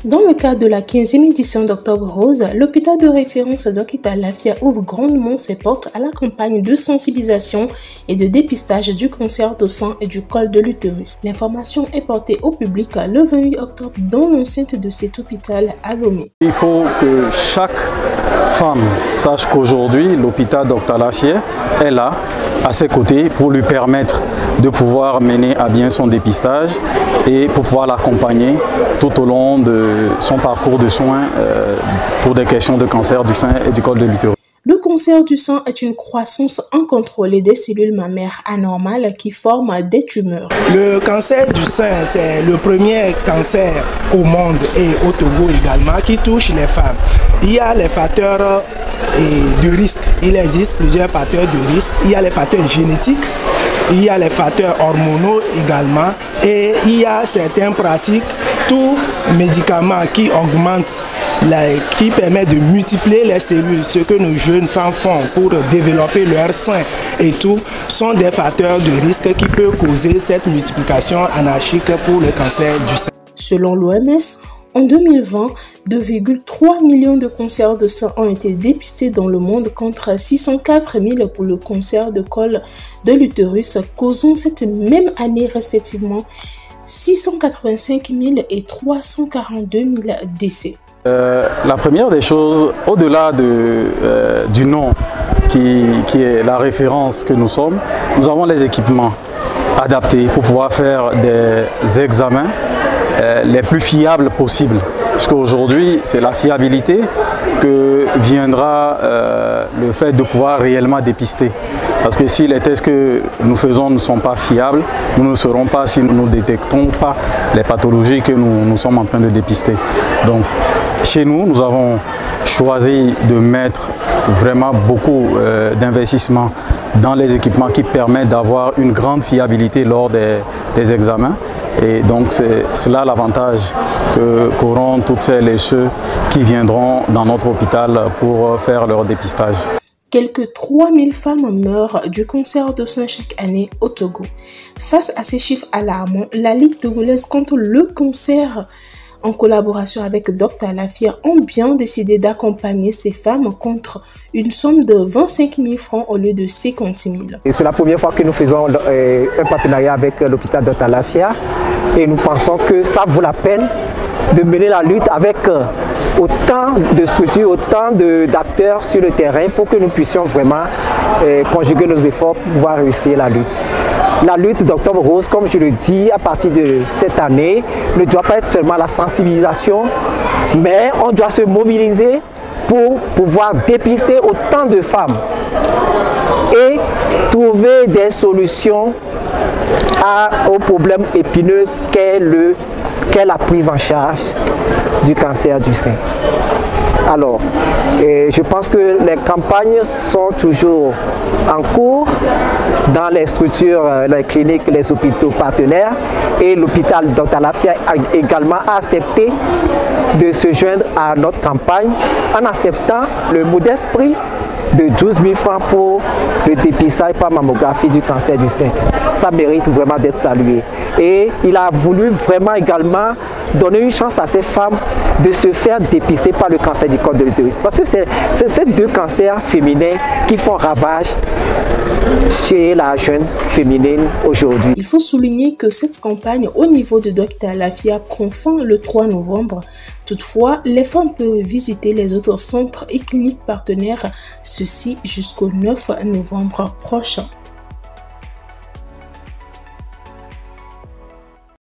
Dans le cadre de la 15e édition d'Octobre Rose, l'hôpital de référence Dokita Lafia ouvre grandement ses portes à la campagne de sensibilisation et de dépistage du cancer du sein et du col de l'utérus. L'information est portée au public le 28 octobre dans l'enceinte de cet hôpital à Lomé. Il faut que chaque femme sache qu'aujourd'hui, l'hôpital Dokita Lafia est là, à ses côtés, pour lui permettre de pouvoir mener à bien son dépistage et pour pouvoir l'accompagner tout au long de son parcours de soins pour des questions de cancer du sein et du col de l'utérus. Le cancer du sein est une croissance incontrôlée des cellules mammaires anormales qui forment des tumeurs. Le cancer du sein, c'est le premier cancer au monde et au Togo également qui touche les femmes. Il y a les facteurs de risque. Il existe plusieurs facteurs de risque. Il y a les facteurs génétiques, il y a les facteurs hormonaux également et il y a certaines pratiques, tout médicament qui augmente, qui permet de multiplier les cellules, ce que nos jeunes femmes font pour développer leur sein et tout, sont des facteurs de risque qui peuvent causer cette multiplication anarchique pour le cancer du sein. Selon l'OMS, en 2020, 2,3 millions de cancers de sein ont été dépistés dans le monde contre 604 000 pour le cancer de col de l'utérus, causant cette même année respectivement 685 000 et 342 000 décès. La première des choses, au-delà du nom qui est la référence que nous sommes, nous avons les équipements adaptés pour pouvoir faire des examens les plus fiables possibles. Parce qu'aujourd'hui, c'est la fiabilité que viendra le fait de pouvoir réellement dépister. Parce que si les tests que nous faisons ne sont pas fiables, nous ne saurons pas si nous ne détectons pas les pathologies que nous sommes en train de dépister. Donc, chez nous, nous avons choisi de mettre vraiment beaucoup d'investissements dans les équipements qui permettent d'avoir une grande fiabilité lors des examens. Et donc c'est là l'avantage qu'auront toutes celles et ceux qui viendront dans notre hôpital pour faire leur dépistage. Quelques 3000 femmes meurent du cancer du sein chaque année au Togo. Face à ces chiffres alarmants, la Ligue togolaise contre le cancer, en collaboration avec Dokita Lafia, ont bien décidé d'accompagner ces femmes contre une somme de 25 000 francs au lieu de 50 000. C'est la première fois que nous faisons un partenariat avec l'hôpital Dokita Lafia et nous pensons que ça vaut la peine de mener la lutte avec autant de structures, autant d'acteurs sur le terrain pour que nous puissions vraiment conjuguer nos efforts pour pouvoir réussir la lutte. La lutte d'Octobre Rose, comme je le dis, à partir de cette année, ne doit pas être seulement la sensibilisation, mais on doit se mobiliser pour pouvoir dépister autant de femmes et trouver des solutions aux problèmes épineux qu'est la prise en charge du cancer du sein. Alors, je pense que les campagnes sont toujours en cours dans les structures, les cliniques, les hôpitaux partenaires et l'hôpital Dokita Lafia a également accepté de se joindre à notre campagne en acceptant le modeste prix de 12 000 francs pour le dépistage par mammographie du cancer du sein. Ça mérite vraiment d'être salué. Et il a voulu vraiment également donner une chance à ces femmes de se faire dépister par le cancer du col de l'utérus. Parce que c'est ces deux cancers féminins qui font ravage chez la jeune féminine aujourd'hui. Il faut souligner que cette campagne au niveau de Dokita Lafia prend fin le 3 novembre. Toutefois, les femmes peuvent visiter les autres centres et cliniques partenaires, ceci jusqu'au 9 novembre prochain.